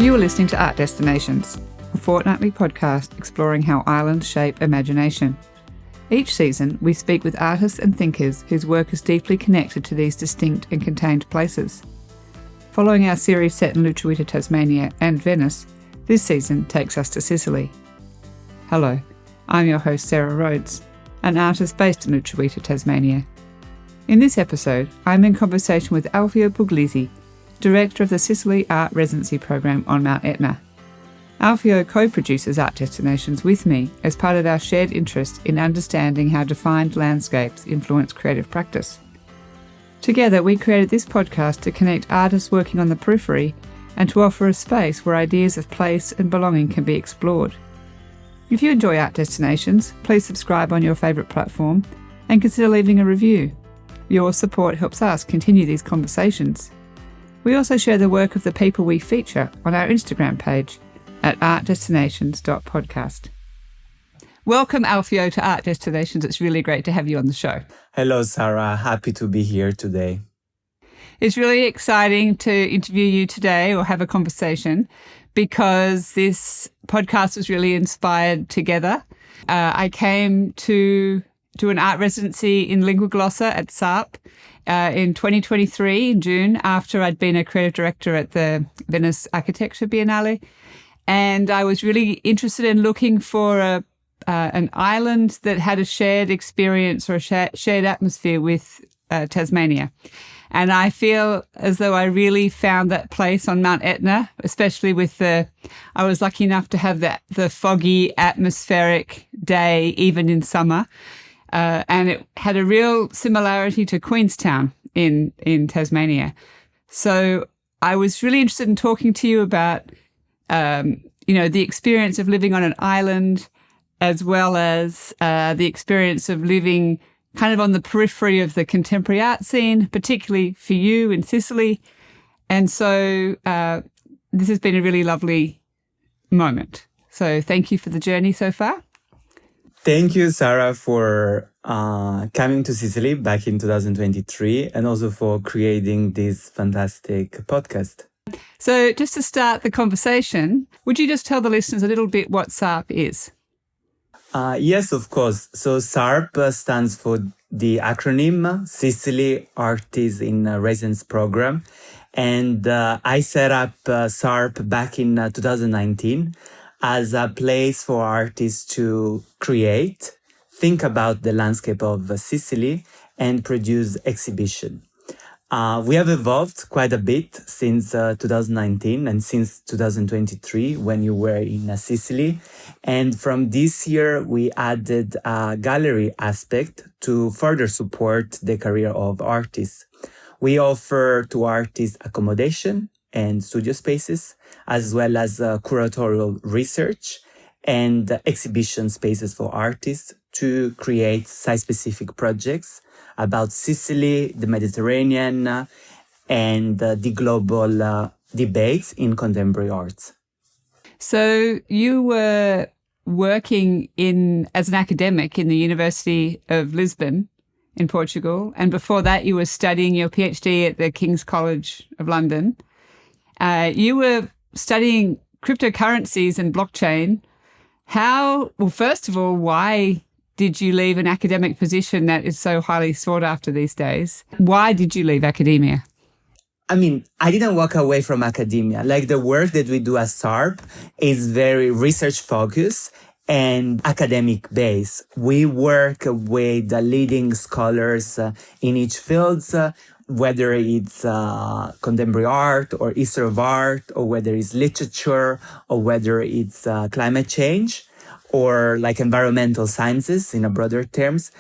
You are listening to Art Destinations, a fortnightly podcast exploring how islands shape imagination. Each season, we speak with artists and thinkers whose work is deeply connected to these distinct and contained places. Following our series set in Linguaglossa, Tasmania and Venice, this season takes us to Sicily. Hello, I'm your host Sarah Rhodes, an artist based in Linguaglossa, Tasmania. In this episode, I'm in conversation with Alfio Puglisi, director of the Sicily Art Residency program on Mount Etna. Alfio co-produces Art Destinations with me as part of our shared interest in understanding how defined landscapes influence creative practice. Together, we created this podcast to connect artists working on the periphery and to offer a space where ideas of place and belonging can be explored. If you enjoy Art Destinations, please subscribe on your favourite platform and consider leaving a review. Your support helps us continue these conversations. We also share the work of the people we feature on our Instagram page at artdestinations.podcast. Welcome, Alfio, to Art Destinations. It's really great to have you on the show. Hello, Sarah. Happy to be here today. It's really exciting to interview you today or have a conversation because this podcast was really inspired together. I came to do an art residency in Linguaglossa at SARP in 2023 in June, after I'd been a creative director at the Venice Architecture Biennale. And I was really interested in looking for an island that had a shared experience or a shared atmosphere with Tasmania. And I feel as though I really found that place on Mount Etna, especially with I was lucky enough to have the foggy atmospheric day, even in summer. And it had a real similarity to Queenstown in Tasmania. So I was really interested in talking to you about, the experience of living on an island, as well as the experience of living kind of on the periphery of the contemporary art scene, particularly for you in Sicily. And so this has been a really lovely moment. So thank you for the journey so far. Thank you, Sarah, for coming to Sicily back in 2023 and also for creating this fantastic podcast. So just to start the conversation, would you just tell the listeners a little bit what SARP is? Yes, of course. So SARP stands for the acronym Sicily Artist in Residence Program. And I set up SARP back in 2019 as a place for artists to create, think about the landscape of Sicily, and produce exhibition. We have evolved quite a bit since 2019 and since 2023 when you were in Sicily. And from this year, we added a gallery aspect to further support the career of artists. We offer to artists accommodation and studio spaces, as well as curatorial research and exhibition spaces for artists to create site-specific projects about Sicily, the Mediterranean, and the global debates in contemporary arts. So you were working as an academic in the University of Lisbon in Portugal, and before that you were studying your PhD at the King's College of London. You were studying cryptocurrencies and blockchain. First of all, why did you leave an academic position that is so highly sought after these days? Why did you leave academia? I mean, I didn't walk away from academia. Like, the work that we do at SARP is very research focused and academic based. We work with the leading scholars in each field, whether it's contemporary art or history of art, or whether it's literature, or whether it's climate change, or like environmental sciences in a broader terms.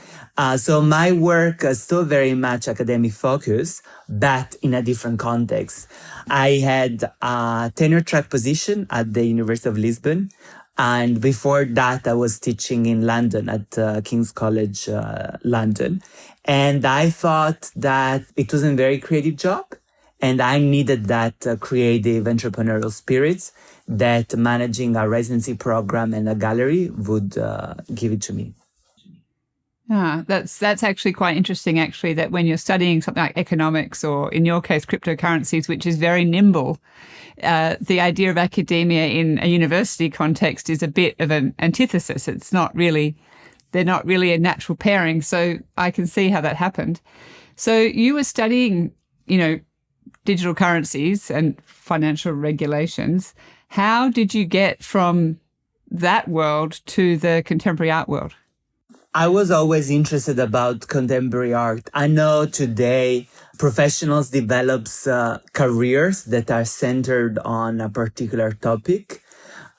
So my work is still very much academic focused, but in a different context. I had a tenure track position at the University of Lisbon. And before that, I was teaching in London at King's College London. And I thought that it was a very creative job. And I needed that creative entrepreneurial spirit that managing a residency program and a gallery would give it to me. That's actually quite interesting, actually, that when you're studying something like economics or, in your case, cryptocurrencies, which is very nimble, the idea of academia in a university context is a bit of an antithesis. They're not really a natural pairing. So I can see how that happened. So you were studying, digital currencies and financial regulations. How did you get from that world to the contemporary art world? I was always interested about contemporary art. I know today professionals develops careers that are centered on a particular topic.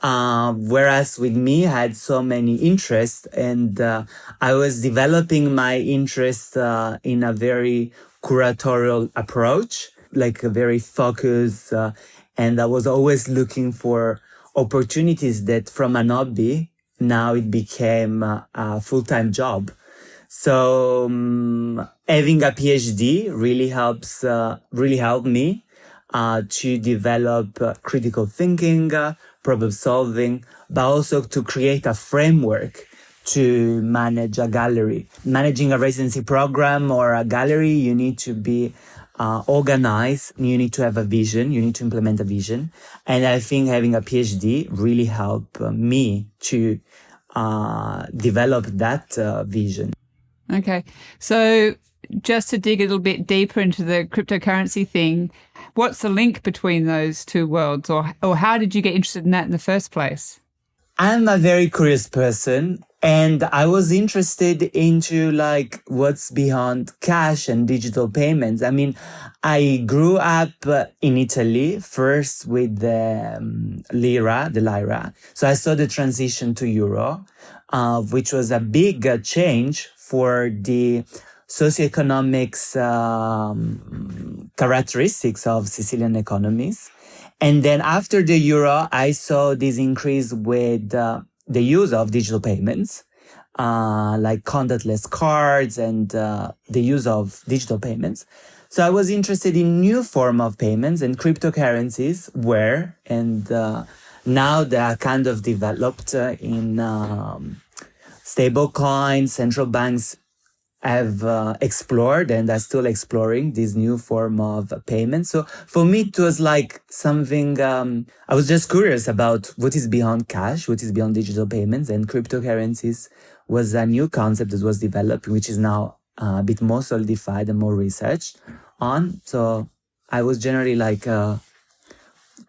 Whereas with me, I had so many interests, and I was developing my interest in a very curatorial approach, like a very focused, and I was always looking for opportunities that from an hobby, now it became a full-time job. So having a PhD really helped me to develop critical thinking, problem solving, but also to create a framework to manage a gallery. Managing a residency program or a gallery, you need to be organized. You need to have a vision. You need to implement a vision. And I think having a PhD really helped me to develop that vision. Okay. So just to dig a little bit deeper into the cryptocurrency thing, what's the link between those two worlds, or how did you get interested in that in the first place? I'm a very curious person, and I was interested into like what's beyond cash and digital payments. I mean, I grew up in Italy first with the lira. So I saw the transition to euro, which was a big change for the socioeconomics characteristics of Sicilian economies. And then after the euro, I saw this increase with the use of digital payments, like contactless cards and the use of digital payments. So I was interested in new form of payments, and cryptocurrencies were, and now they are kind of developed in stable coins. Central banks have explored and are still exploring this new form of payment. So for me, it was like something, I was just curious about what is beyond cash, what is beyond digital payments, and cryptocurrencies was a new concept that was developed, which is now a bit more solidified and more researched on. So I was generally like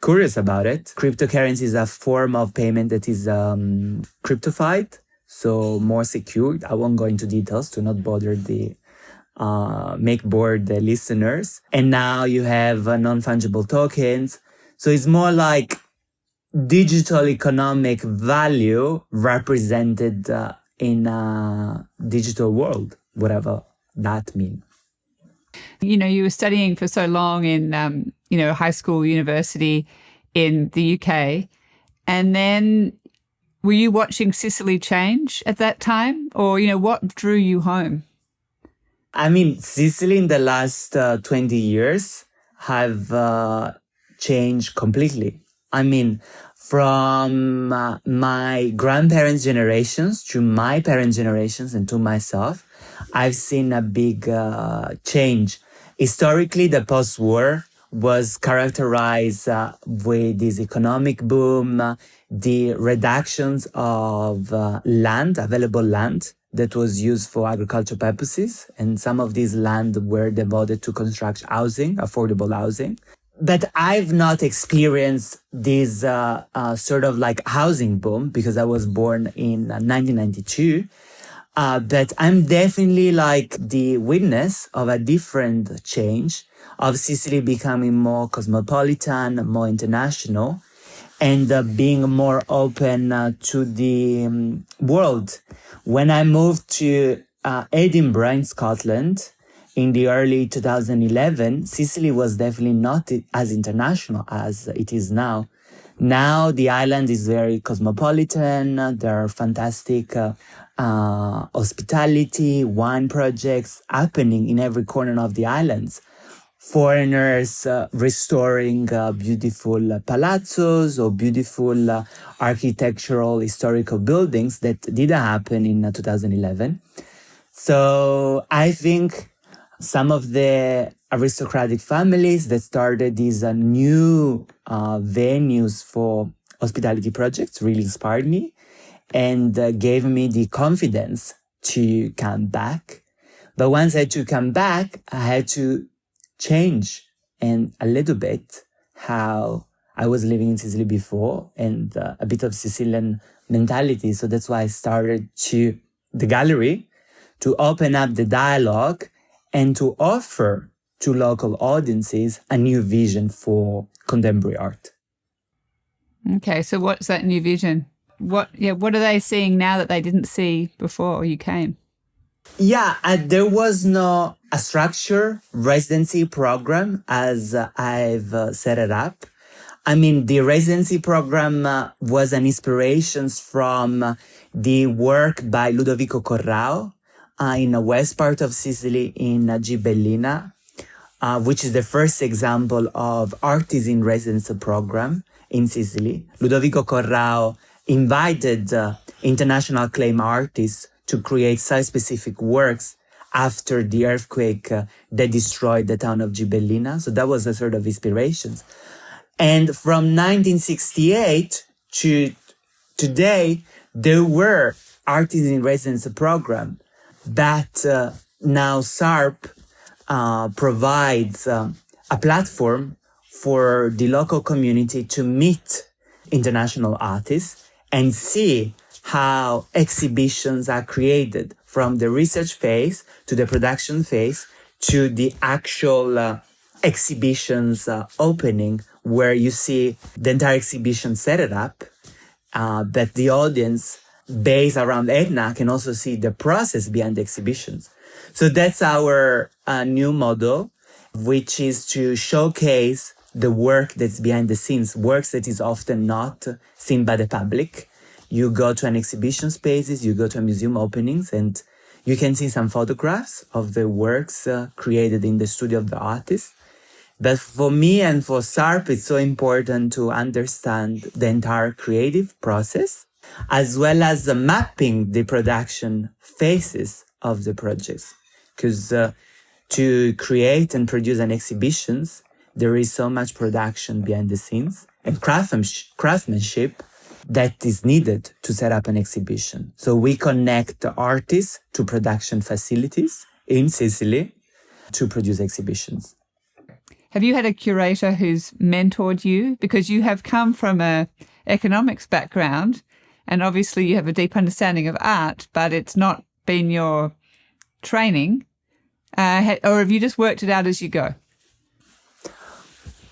curious about it. Cryptocurrency is a form of payment that is cryptified, so more secure. I won't go into details to not bother make bored the listeners. And now you have non-fungible tokens. So it's more like digital economic value represented in a digital world, whatever that means. You were studying for so long in, high school, university in the UK, and then were you watching Sicily change at that time, or, what drew you home? I mean, Sicily in the last 20 years have changed completely. I mean, from my grandparents' generations to my parents' generations and to myself, I've seen a big change. Historically, the post-war was characterized with this economic boom, the reductions of available land that was used for agricultural purposes. And some of these land were devoted to construct housing, affordable housing. But I've not experienced this sort of like housing boom because I was born in 1992. But I'm definitely like the witness of a different change of Sicily becoming more cosmopolitan, more international, and being more open to the world. When I moved to Edinburgh in Scotland in the early 2011, Sicily was definitely not as international as it is now. Now the island is very cosmopolitan. There are fantastic hospitality, wine projects happening in every corner of the islands. Foreigners restoring beautiful palazzos or beautiful architectural historical buildings that didn't happen in 2011. So I think some of the aristocratic families that started these new venues for hospitality projects really inspired me and gave me the confidence to come back. But once I had to come back, I had to change and a little bit how I was living in Sicily before and a bit of Sicilian mentality. So that's why I started the gallery to open up the dialogue and to offer to local audiences a new vision for contemporary art. Okay, so what's that new vision? What are they seeing now that they didn't see before you came? Yeah, there was no a structure residency program as I've set it up. I mean, the residency program was an inspiration from the work by Ludovico Corrao in the west part of Sicily in Gibellina, which is the first example of artist in residence program in Sicily. Ludovico Corrao invited international acclaimed artists to create site-specific works after the earthquake that destroyed the town of Gibellina. So that was a sort of inspiration. And from 1968 to today, there were artists in residence program that now SARP provides a platform for the local community to meet international artists and see how exhibitions are created from the research phase to the production phase to the actual exhibitions opening, where you see the entire exhibition set it up, but the audience based around Etna can also see the process behind the exhibitions. So that's our new model, which is to showcase the work that's behind the scenes, works that is often not seen by the public. You go to an exhibition spaces, you go to a museum openings, and you can see some photographs of the works created in the studio of the artist. But for me and for SARP, it's so important to understand the entire creative process, as well as mapping the production phases of the projects. Because to create and produce an exhibitions, there is so much production behind the scenes and craftsmanship that is needed to set up an exhibition. So we connect the artists to production facilities in Sicily to produce exhibitions. Have you had a curator who's mentored you? Because you have come from an economics background and obviously you have a deep understanding of art, but it's not been your training. Or have you just worked it out as you go?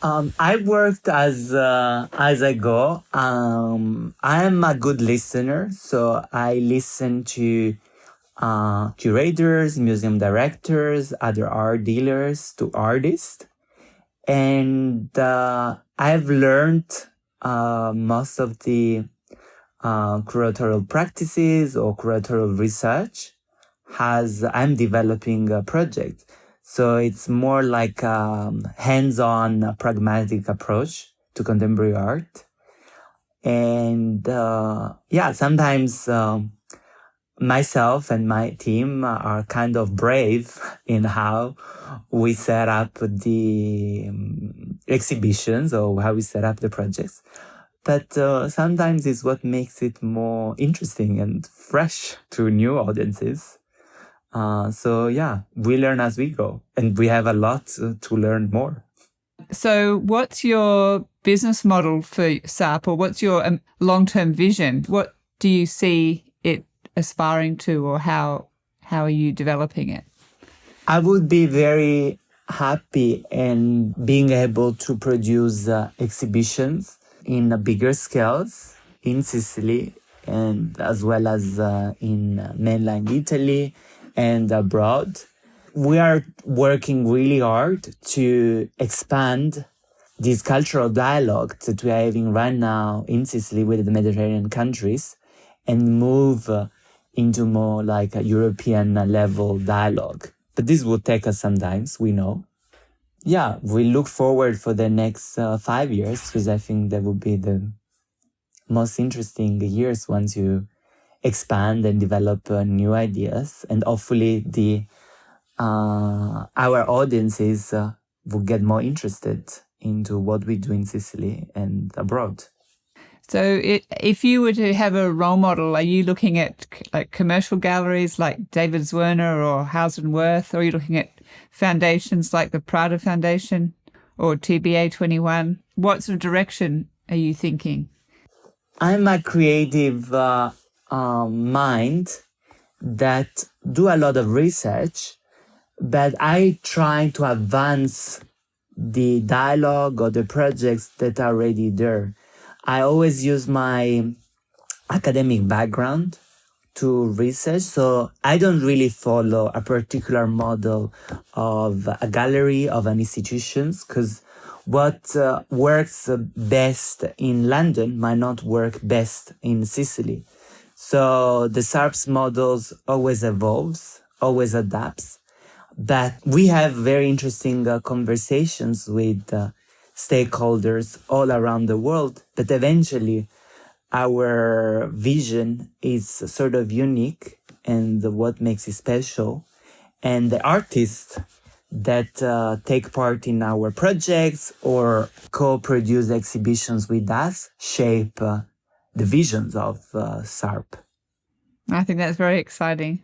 I worked as I go. I am a good listener, so I listen to curators, museum directors, other art dealers, to artists. And I've learned most of the curatorial practices or curatorial research as I'm developing a project. So it's more like a hands-on, pragmatic approach to contemporary art. And sometimes myself and my team are kind of brave in how we set up the exhibitions or how we set up the projects. But sometimes it's what makes it more interesting and fresh to new audiences. We learn as we go, and we have a lot to learn more. So what's your business model for SARP, or what's your long-term vision? What do you see it aspiring to, or how are you developing it? I would be very happy in being able to produce exhibitions in bigger scales in Sicily, and as well as in mainland Italy and abroad. We are working really hard to expand this cultural dialogue that we are having right now in Sicily with the Mediterranean countries and move into more like a European level dialogue. But this will take us some time, we know. Yeah, we look forward for the next 5 years, because I think that will be the most interesting years once you expand and develop new ideas, and hopefully our audiences will get more interested into what we do in Sicily and abroad. So if you were to have a role model, are you looking at like commercial galleries like David Zwirner or Hauser and Wirth, or are you looking at foundations like the Prada Foundation or TBA 21? What sort of direction are you thinking? I'm a creative mind that do a lot of research, but I try to advance the dialogue or the projects that are already there. I always use my academic background to research, so I don't really follow a particular model of a gallery, of an institution, because what works best in London might not work best in Sicily. So the SARP's models always evolves, always adapts. But we have very interesting conversations with stakeholders all around the world. But eventually, our vision is sort of unique and what makes it special. And the artists that take part in our projects or co-produce exhibitions with us shape the visions of SARP. I think that's very exciting.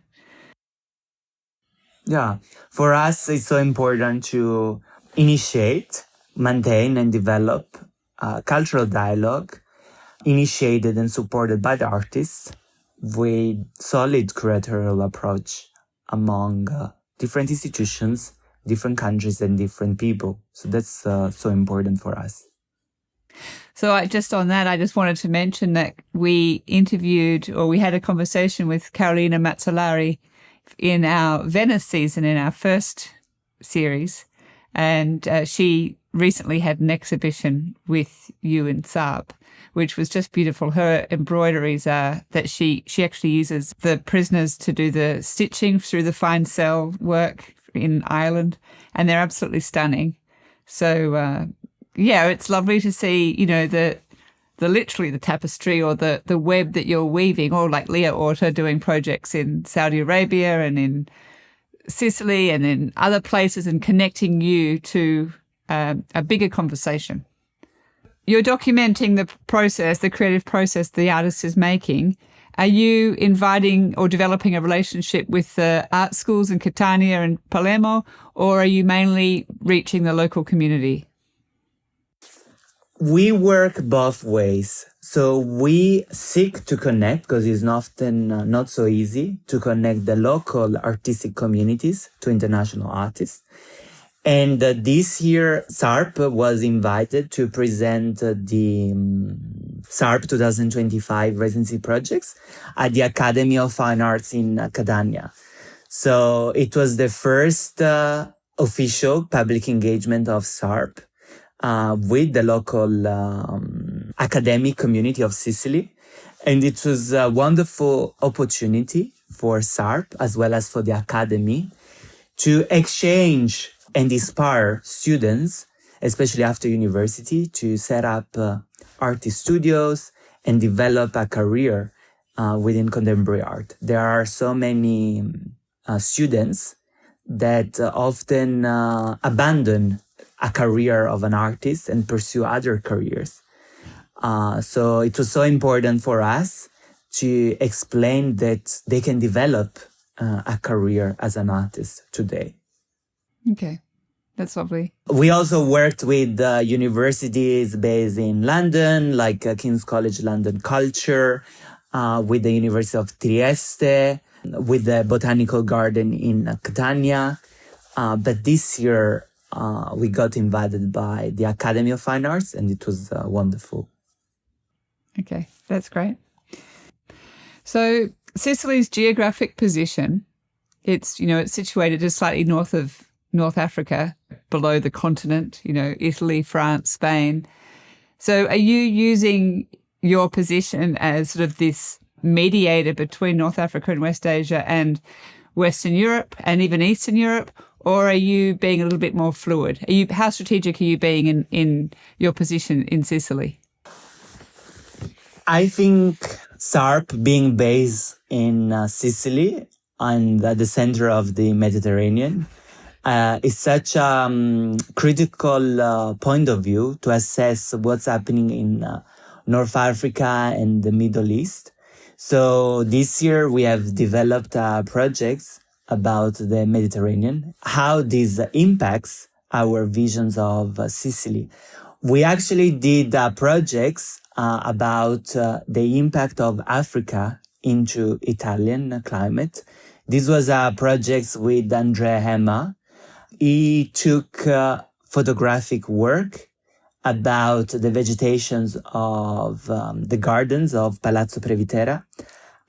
Yeah, for us, it's so important to initiate, maintain, and develop cultural dialogue initiated and supported by the artists with solid curatorial approach among different institutions, different countries, and different people. So that's so important for us. So just on that, I just wanted to mention that we had a conversation with Carolina Mazzolari in our Venice season, in our first series. And she recently had an exhibition with you in SARP, which was just beautiful. Her embroideries are that she actually uses the prisoners to do the stitching through the fine cell work in Ireland, and they're absolutely stunning. So, it's lovely to see, the literally the tapestry or the web that you're weaving, or like Leah Orta doing projects in Saudi Arabia and in Sicily and in other places, and connecting you to a bigger conversation. You're documenting the process, the creative process the artist is making. Are you inviting or developing a relationship with the art schools in Catania and Palermo, or are you mainly reaching the local community? We work both ways. So we seek to connect, because it's often not so easy to connect the local artistic communities to international artists. And this year, SARP was invited to present the SARP 2025 residency projects at the Academy of Fine Arts in Catania. So it was the first official public engagement of SARP with the local academic community of Sicily. And it was a wonderful opportunity for SARP as well as for the Academy to exchange and inspire students, especially after university, to set up artist studios and develop a career within contemporary art. There are so many students that often abandon a career of an artist and pursue other careers. So it was so important for us to explain that they can develop a career as an artist today. Okay, that's lovely. We also worked with universities based in London, like King's College London Culture, with the University of Trieste, with the Botanical Garden in Catania. But this year, we got invited by the Academy of Fine Arts, and it was wonderful. Okay, that's great. So Sicily's geographic position, it's situated just slightly north of North Africa, below the continent, Italy, France, Spain. So are you using your position as sort of this mediator between North Africa and West Asia and Western Europe and even Eastern Europe? Or are you being a little bit more fluid? How strategic are you being in your position in Sicily? I think SARP being based in Sicily and at the center of the Mediterranean is such a critical point of view to assess what's happening in North Africa and the Middle East. So this year we have developed projects about the Mediterranean, how this impacts our visions of Sicily. We actually did projects about the impact of Africa into Italian climate. This was a project with Andrea Hema. He took photographic work about the vegetations of the gardens of Palazzo Previtera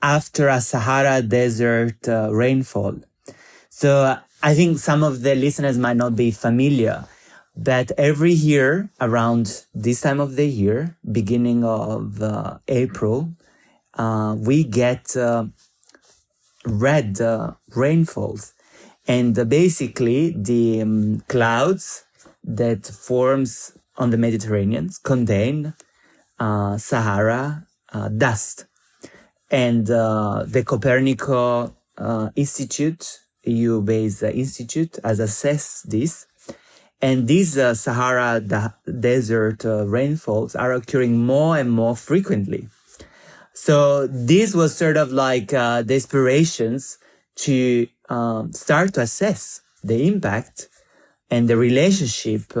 after a Sahara Desert rainfall. So I think some of the listeners might not be familiar, but every year around this time of the year, beginning of April, we get red rainfalls. And basically the clouds that forms on the Mediterranean contain Sahara dust. And the Copernico Institute, EU-based institute, has assessed this. And these Sahara desert rainfalls are occurring more and more frequently. So this was sort of like the inspirations to start to assess the impact and the relationship,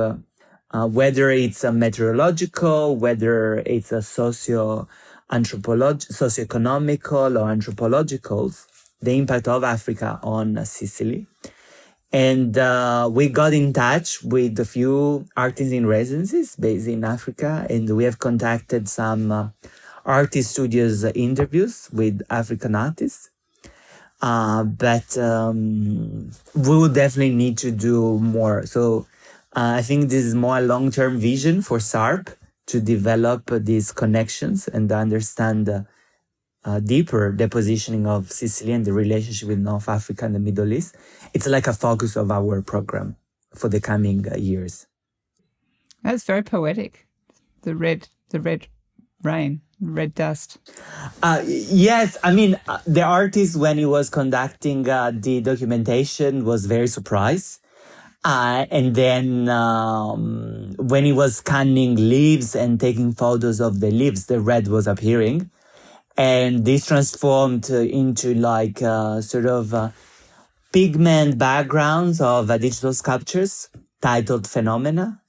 whether it's a meteorological, whether it's a socioeconomical or anthropological, the impact of Africa on Sicily. And we got in touch with a few artists in residencies based in Africa, and we have contacted some artist studios interviews with African artists. But we will definitely need to do more. So I think this is more a long-term vision for SARP to develop these connections and understand deeper the positioning of Sicily and the relationship with North Africa and the Middle East. It's like a focus of our program for the coming years. That's very poetic. The red rain, red dust. Yes, I mean, the artist, when he was conducting the documentation, was very surprised. And then when he was scanning leaves and taking photos of the leaves, the red was appearing. And this transformed into like sort of pigment backgrounds of digital sculptures titled Phenomena,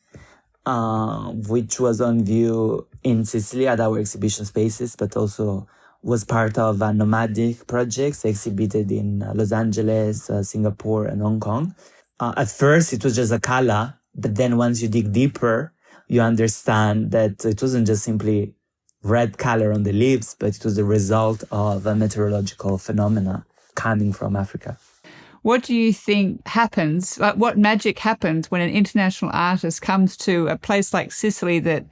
which was on view in Sicily at our exhibition spaces, but also was part of nomadic projects exhibited in Los Angeles, Singapore, and Hong Kong. At first, it was just a color, but then once you dig deeper, you understand that it wasn't just simply red color on the leaves, but it was the result of a meteorological phenomena coming from Africa. What do you think happens, like what magic happens when an international artist comes to a place like Sicily that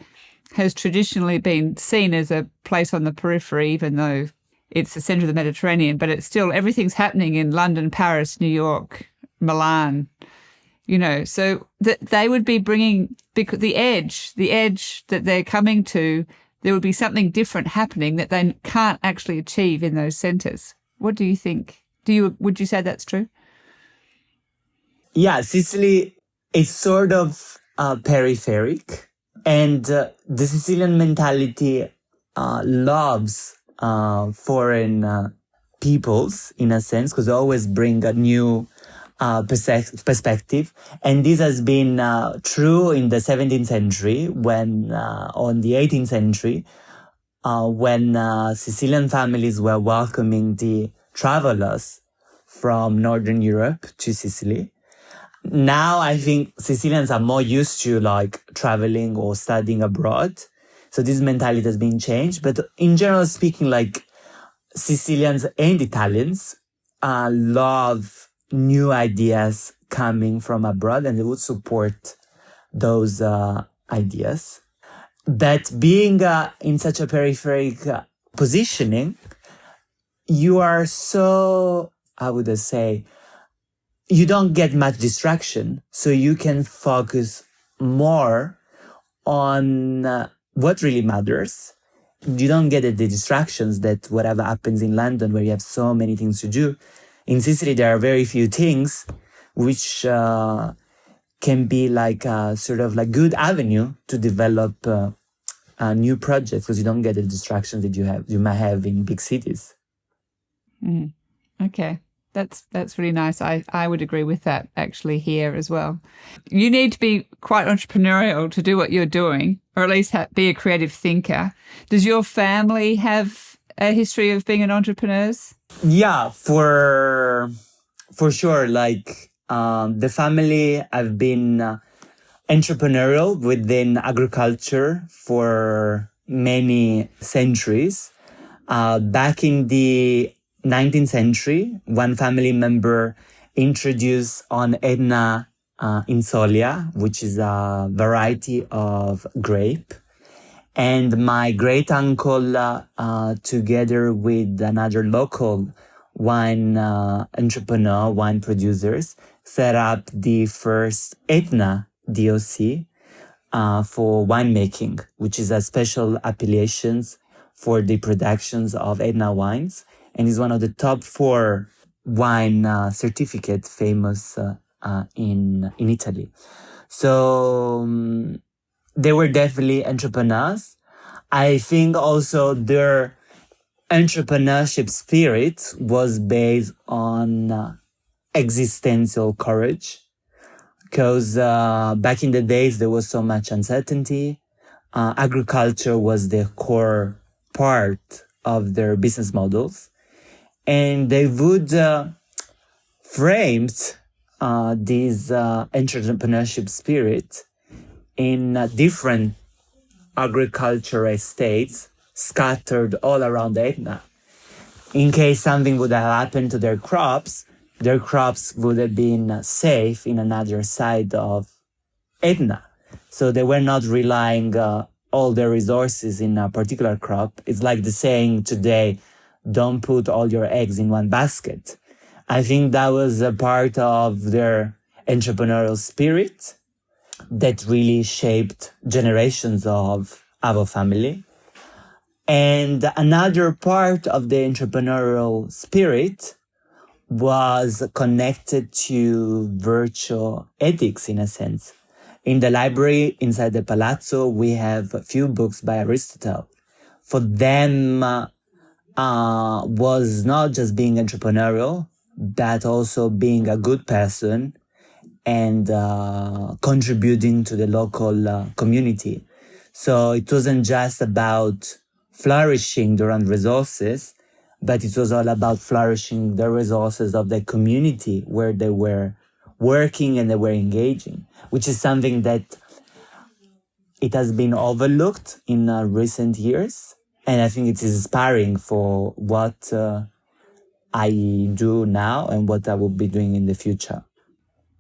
has traditionally been seen as a place on the periphery, even though it's the center of the Mediterranean, but it's still, everything's happening in London, Paris, New York, Milan, you know, so that they would be bringing the edge that they're coming to, there would be something different happening that they can't actually achieve in those centers. What do you think? Would you say that's true? Yeah, Sicily is sort of peripheric, and the Sicilian mentality loves foreign peoples in a sense, because they always bring a new perspective. And this has been true in the 17th century, when on the 18th century, when Sicilian families were welcoming the travelers from Northern Europe to Sicily. Now I think Sicilians are more used to like traveling or studying abroad. So this mentality has been changed. But in general speaking, like Sicilians and Italians love new ideas coming from abroad, and they would support those ideas. But being in such a peripheric positioning, you are so, I would say, you don't get much distraction, so you can focus more on what really matters. you don't get the distractions that whatever happens in London, where you have so many things to do. In Sicily, there are very few things, which can be like a sort of like good avenue to develop new projects, because you don't get the distractions that you might have in big cities. Okay. That's really nice. I would agree with that actually here as well. You need to be quite entrepreneurial to do what you're doing, or at least be a creative thinker. Does your family have a history of being an entrepreneurs? Yeah, for sure. Like the family have been entrepreneurial within agriculture for many centuries. Back in the 19th century, one family member introduced on Etna insolia, which is a variety of grape. And my great uncle, together with another local wine entrepreneur, wine producers, set up the first Etna DOC for winemaking, which is a special appellation for the productions of Etna wines, and is one of the top 4 wine certificate famous in Italy. So they were definitely entrepreneurs. I think also their entrepreneurship spirit was based on existential courage, because back in the days there was so much uncertainty. Agriculture was the core part of their business models, and they would frame this entrepreneurship spirit in different agricultural estates scattered all around Etna. In case something would have happened to their crops would have been safe in another side of Etna. So they were not relying all their resources in a particular crop. It's like the saying today, don't put all your eggs in one basket. I think that was a part of their entrepreneurial spirit that really shaped generations of our family. And another part of the entrepreneurial spirit was connected to virtue ethics, in a sense. In the library inside the palazzo, we have a few books by Aristotle. For them, was not just being entrepreneurial, but also being a good person and contributing to the local community. So it wasn't just about flourishing their own resources, but it was all about flourishing the resources of the community where they were working and they were engaging, which is something that it has been overlooked in recent years. And I think it's inspiring for what I do now and what I will be doing in the future.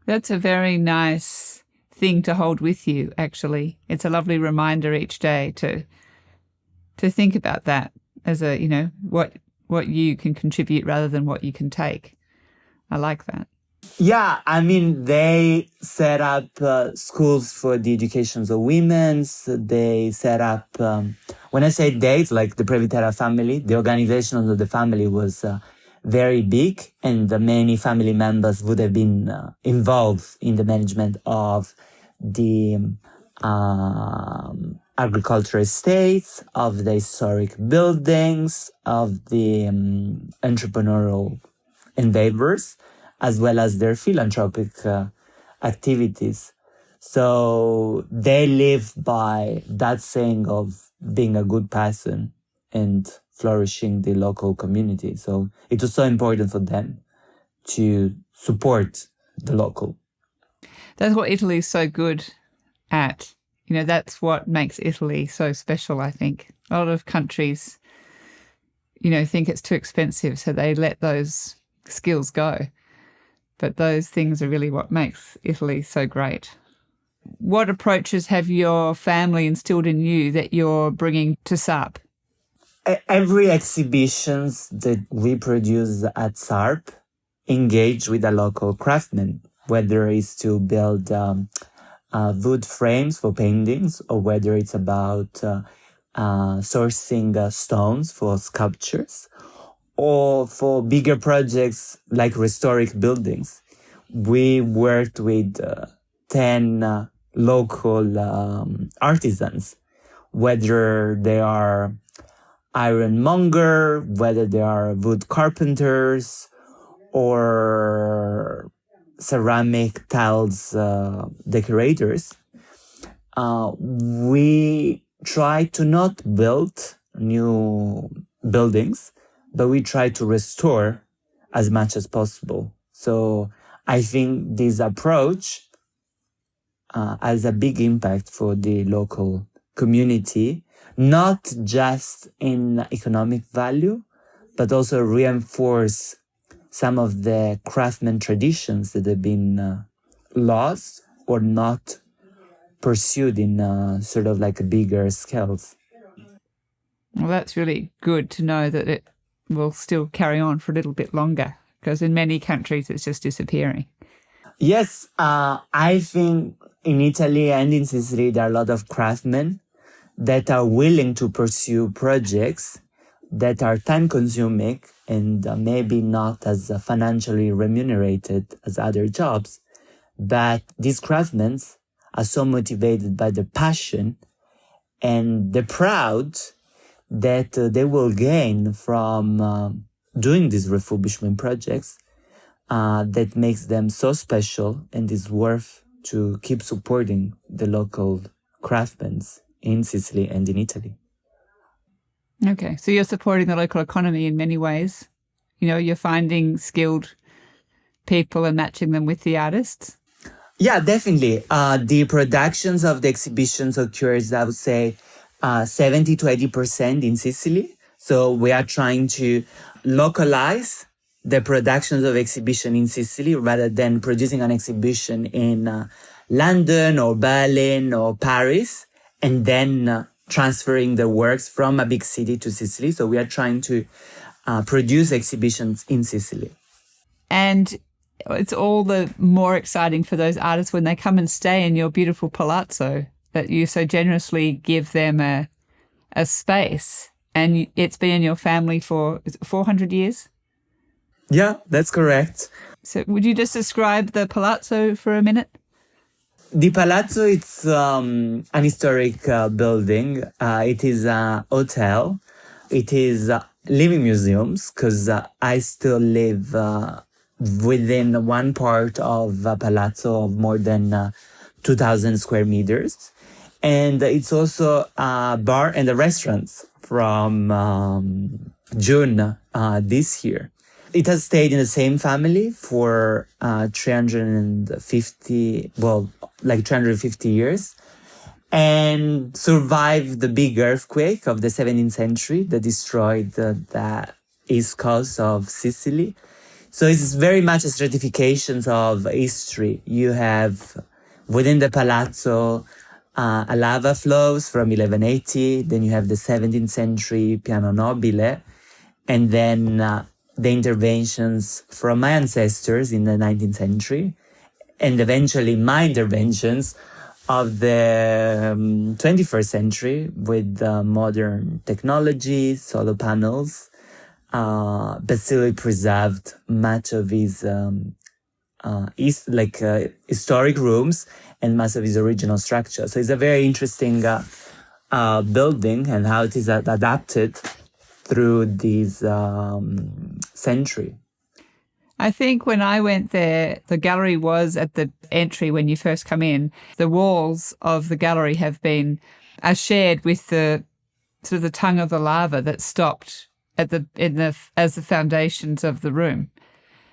That's a very nice thing to hold with you, actually. It's a lovely reminder each day to think about that as a, what you can contribute rather than what you can take. I like that. Yeah, I mean, they set up schools for the education of women. They set up, when I say they, it's like the Previtera family. The organization of the family was very big, and many family members would have been involved in the management of the agricultural estates, of the historic buildings, of the entrepreneurial endeavors, as well as their philanthropic activities. So they live by that saying of being a good person and flourishing the local community. So it was so important for them to support the local. That's what Italy is so good at. That's what makes Italy so special, I think. A lot of countries, think it's too expensive, so they let those skills go. But those things are really what makes Italy so great. What approaches have your family instilled in you that you're bringing to SARP? Every exhibitions that we produce at SARP engage with a local craftsman, whether it's to build wood frames for paintings, or whether it's about sourcing stones for sculptures, or for bigger projects like historic buildings. We worked with 10 local artisans, whether they are ironmonger, whether they are wood carpenters, or ceramic tiles decorators. We try to not build new buildings, but we try to restore as much as possible. So I think this approach has a big impact for the local community, not just in economic value, but also reinforce some of the craftsman traditions that have been lost or not pursued in sort of like a bigger scales. Well, that's really good to know that it will still carry on for a little bit longer, because in many countries it's just disappearing. Yes, I think in Italy and in Sicily there are a lot of craftsmen that are willing to pursue projects that are time consuming and maybe not as financially remunerated as other jobs. But these craftsmen are so motivated by the passion and the proud that they will gain from doing these refurbishment projects that makes them so special and is worth to keep supporting the local craftsmen in Sicily and in Italy. Okay, so you're supporting the local economy in many ways. You know, you're finding skilled people and matching them with the artists. Yeah, definitely. The productions of the exhibitions occurs, I would say, 70 to 80% in Sicily. So we are trying to localize the productions of exhibition in Sicily rather than producing an exhibition in London or Berlin or Paris and then transferring the works from a big city to Sicily. So we are trying to produce exhibitions in Sicily. And it's all the more exciting for those artists when they come and stay in your beautiful palazzo, that you so generously give them a space. And it's been in your family for 400 years? Yeah, that's correct. So would you just describe the palazzo for a minute? The palazzo, it's an historic building. It is a hotel. It is living museums, because I still live within one part of a palazzo of more than 2,000 square meters. And it's also a bar and a restaurant from June this year. It has stayed in the same family for 350 years, and survived the big earthquake of the 17th century that destroyed the east coast of Sicily. So it's very much a stratification of history. You have within the palazzo a lava flows from 1180, then you have the 17th century piano nobile, and then the interventions from my ancestors in the 19th century, and eventually my interventions of the 21st century with modern technology, solar panels, but still preserved much of his historic rooms and much of his original structure. So it's a very interesting building, and how it is adapted through this century. I think when I went there, the gallery was at the entry when you first come in. The walls of the gallery are shared with the sort of the tongue of the lava that stopped as the foundations of the room.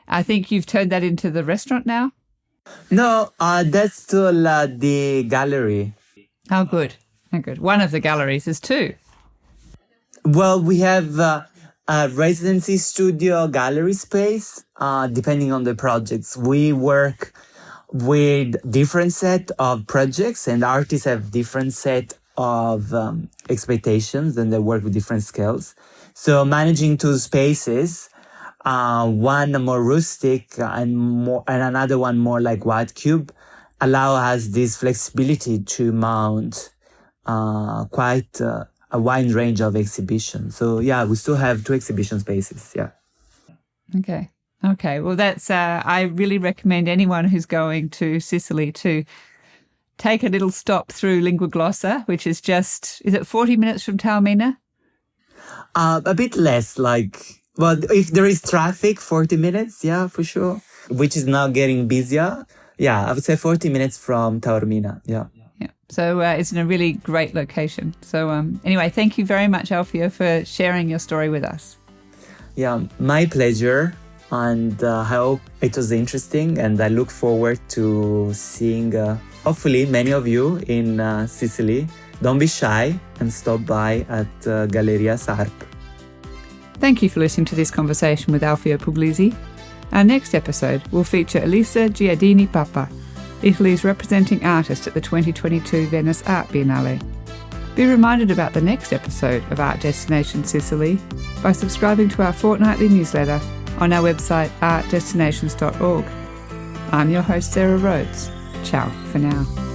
I think you've turned that into the restaurant now? No, that's still the gallery. Oh, good. Oh, good. One of the galleries is two. Well, we have a residency studio gallery space, depending on the projects. We work with different set of projects, and artists have different set of expectations, and they work with different scales. So managing two spaces, one more rustic and another one more like white cube, allow us this flexibility to mount quite a wide range of exhibitions. So yeah, we still have 2 exhibition spaces. Yeah. Okay. Well, that's, I really recommend anyone who's going to Sicily to take a little stop through Linguaglossa, which is just, is it 40 minutes from Taormina? A bit less, if there is traffic, 40 minutes, yeah, for sure, which is now getting busier. Yeah, I would say 40 minutes from Taormina, yeah. So it's in a really great location. So anyway, thank you very much, Alfio, for sharing your story with us. Yeah, my pleasure. And I hope it was interesting. And I look forward to seeing, hopefully, many of you in Sicily. Don't be shy and stop by at Galleria SARP. Thank you for listening to this conversation with Alfio Puglisi. Our next episode will feature Elisa Giardini Papa, Italy's representing artist at the 2022 Venice Art Biennale. Be reminded about the next episode of Art Destination Sicily by subscribing to our fortnightly newsletter on our website artdestinations.org. I'm your host, Sarah Rhodes. Ciao for now.